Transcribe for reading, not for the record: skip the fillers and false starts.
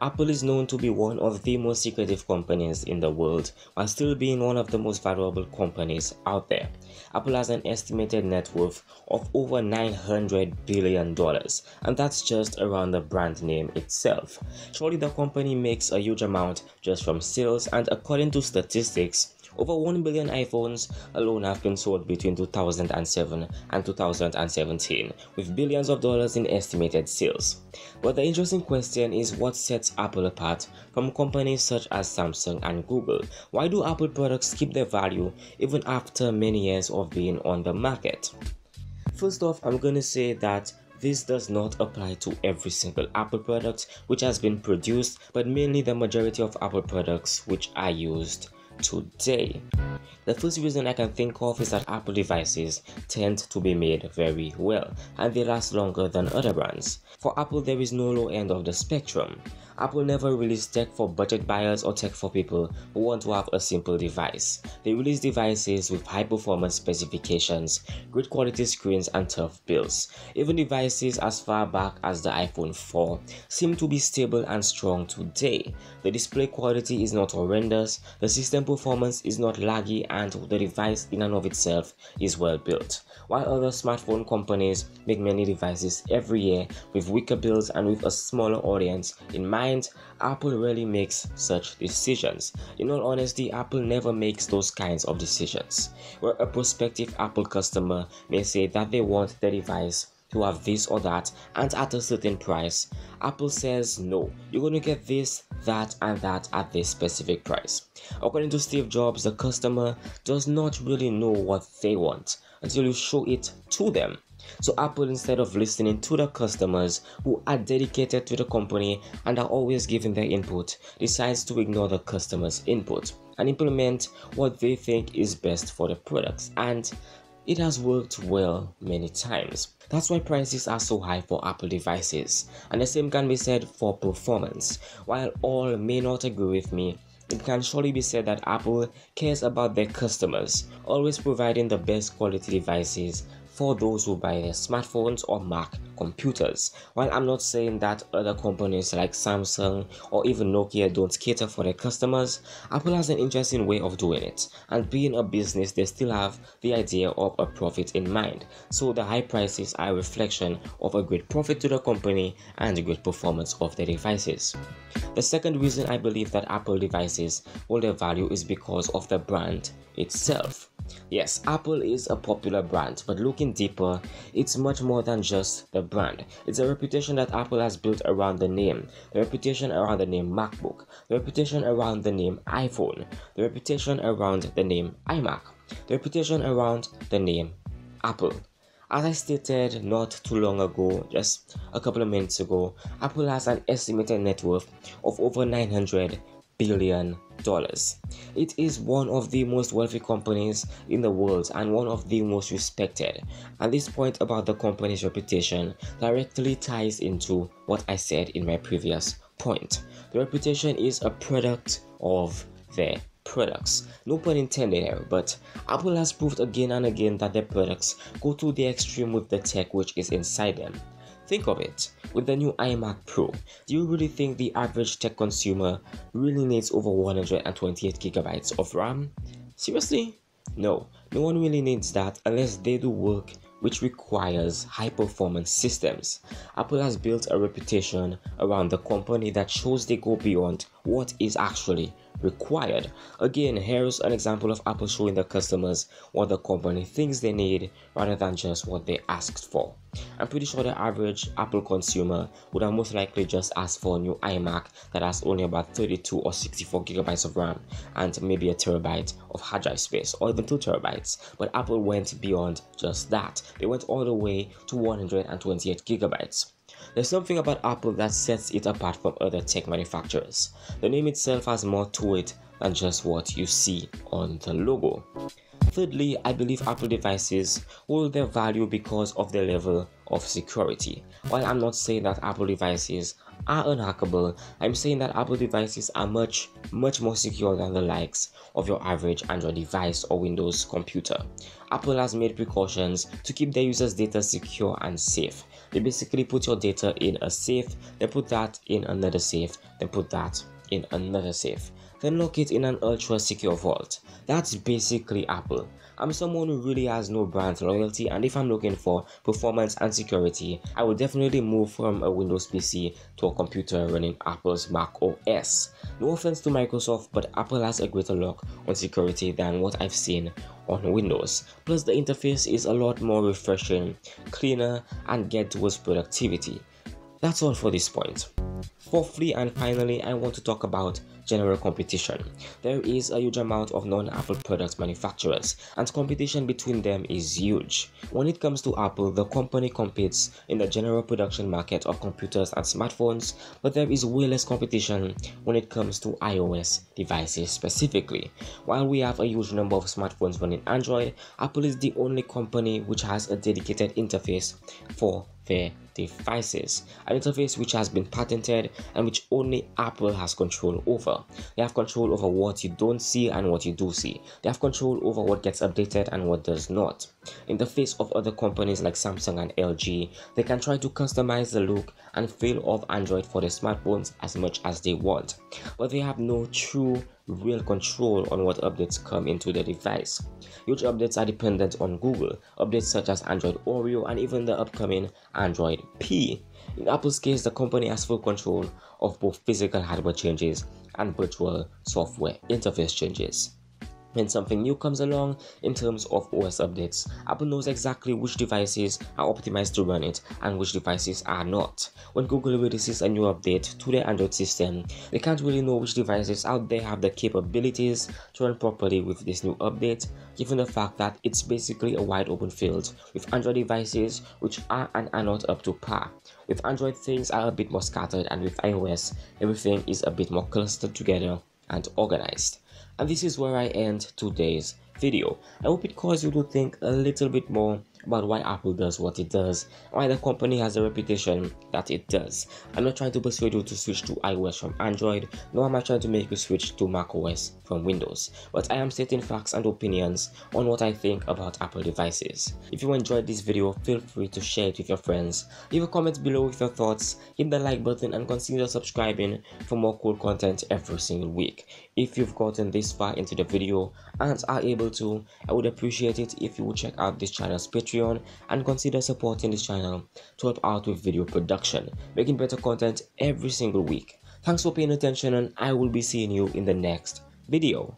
Apple is known to be one of the most secretive companies in the world, while still being one of the most valuable companies out there. Apple has an estimated net worth of over $900 billion, and that's just around the brand name itself. Surely the company makes a huge amount just from sales, and according to statistics, over 1 billion iPhones alone have been sold between 2007 and 2017, with billions of dollars in estimated sales. But the interesting question is what sets Apple apart from companies such as Samsung and Google. Why do Apple products keep their value even after many years of being on the market? First off, I'm going to say that this does not apply to every single Apple product which has been produced, but mainly the majority of Apple products which are used today. The first reason I can think of is that Apple devices tend to be made very well and they last longer than other brands. For Apple, there is no low end of the spectrum. Apple never released tech for budget buyers or tech for people who want to have a simple device. They release devices with high performance specifications, great quality screens and tough builds. Even devices as far back as the iPhone 4 seem to be stable and strong today. The display quality is not horrendous, the system performance is not laggy, and the device in and of itself is well built. While other smartphone companies make many devices every year with weaker builds and with a smaller audience in mind, Apple rarely makes such decisions. In all honesty, Apple never makes those kinds of decisions. Where a prospective Apple customer may say that they want the device to have this or that and at a certain price, Apple says no, you're going to get this, that and that at this specific price. According to Steve Jobs, the customer does not really know what they want until you show it to them. So Apple, instead of listening to the customers who are dedicated to the company and are always giving their input, decides to ignore the customer's input and implement what they think is best for the products, and it has worked well many times. That's why prices are so high for Apple devices, and the same can be said for performance. While all may not agree with me, it can surely be said that Apple cares about their customers, always providing the best quality devices for those who buy their smartphones or Mac computers. While I'm not saying that other companies like Samsung or even Nokia don't cater for their customers, Apple has an interesting way of doing it, and being a business, they still have the idea of a profit in mind. So the high prices are a reflection of a great profit to the company and a great performance of their devices. The second reason I believe that Apple devices hold their value is because of the brand itself. Yes, Apple is a popular brand, but looking deeper, it's much more than just the brand. It's a reputation that Apple has built around the name, the reputation around the name MacBook, the reputation around the name iPhone, the reputation around the name iMac, the reputation around the name Apple. As I stated not too long ago, just a couple of minutes ago, Apple has an estimated net worth of over $900 billion. It is one of the most wealthy companies in the world and one of the most respected. And this point about the company's reputation directly ties into what I said in my previous point. The reputation is a product of their products. No pun intended here, but Apple has proved again and again that their products go to the extreme with the tech which is inside them. Think of it, with the new iMac Pro, do you really think the average tech consumer really needs over 128 gigabytes of RAM? Seriously? No, no one really needs that unless they do work which requires high performance systems. Apple has built a reputation around the company that shows they go beyond what is actually required. Again, here's an example of Apple showing the customers what the company thinks they need rather than just what they asked for. I'm pretty sure the average Apple consumer would have most likely just asked for a new iMac that has only about 32 or 64 gigabytes of RAM and maybe a terabyte of hard drive space, or even 2 terabytes. But Apple went beyond just that. They went all the way to 128 gigabytes. There's something about Apple that sets it apart from other tech manufacturers. The name itself has more to it than just what you see on the logo. Thirdly, I believe Apple devices hold their value because of their level of security. While I'm not saying that Apple devices are unhackable, I'm saying that Apple devices are much more secure than the likes of your average Android device or Windows computer. Apple has made precautions to keep their users' data secure and safe. They basically put your data in a safe, then put that in another safe, then put that in another safe, then lock it in an ultra secure vault. That's basically Apple. I'm someone who really has no brand loyalty, and if I'm looking for performance and security, I would definitely move from a Windows PC to a computer running Apple's Mac OS. No offense to Microsoft, but Apple has a greater lock on security than what I've seen on Windows. Plus, the interface is a lot more refreshing, cleaner, and geared towards productivity. That's all for this point. Fourthly and finally, I want to talk about general competition. There is a huge amount of non-Apple product manufacturers, and competition between them is huge. When it comes to Apple, the company competes in the general production market of computers and smartphones, but there is way less competition when it comes to iOS devices specifically. While we have a huge number of smartphones running Android, Apple is the only company which has a dedicated interface for their devices, an interface which has been patented and which only Apple has control over. They have control over what you don't see and what you do see. They have control over what gets updated and what does not. In the face of other companies like Samsung and LG, they can try to customize the look and feel of Android for their smartphones as much as they want, but they have no true real control on what updates come into the device. Huge updates are dependent on Google, updates such as Android Oreo and even the upcoming Android P. In Apple's case, the company has full control of both physical hardware changes and virtual software interface changes. When something new comes along in terms of OS updates, Apple knows exactly which devices are optimized to run it and which devices are not. When Google releases a new update to their Android system, they can't really know which devices out there have the capabilities to run properly with this new update, given the fact that it's basically a wide open field with Android devices which are and are not up to par. With Android, things are a bit more scattered, and with iOS, everything is a bit more clustered together and organized. And this is where I end today's video. I hope it caused you to think a little bit more about why Apple does what it does, why the company has the reputation that it does. I'm not trying to persuade you to switch to iOS from Android, nor am I trying to make you switch to macOS from Windows, but I am stating facts and opinions on what I think about Apple devices. If you enjoyed this video, feel free to share it with your friends, leave a comment below with your thoughts, hit the like button and consider subscribing for more cool content every single week. If you've gotten this far into the video and are able to, I would appreciate it if you would check out this channel's Patreon and consider supporting this channel to help out with video production, making better content every single week. Thanks for paying attention, and I will be seeing you in the next video.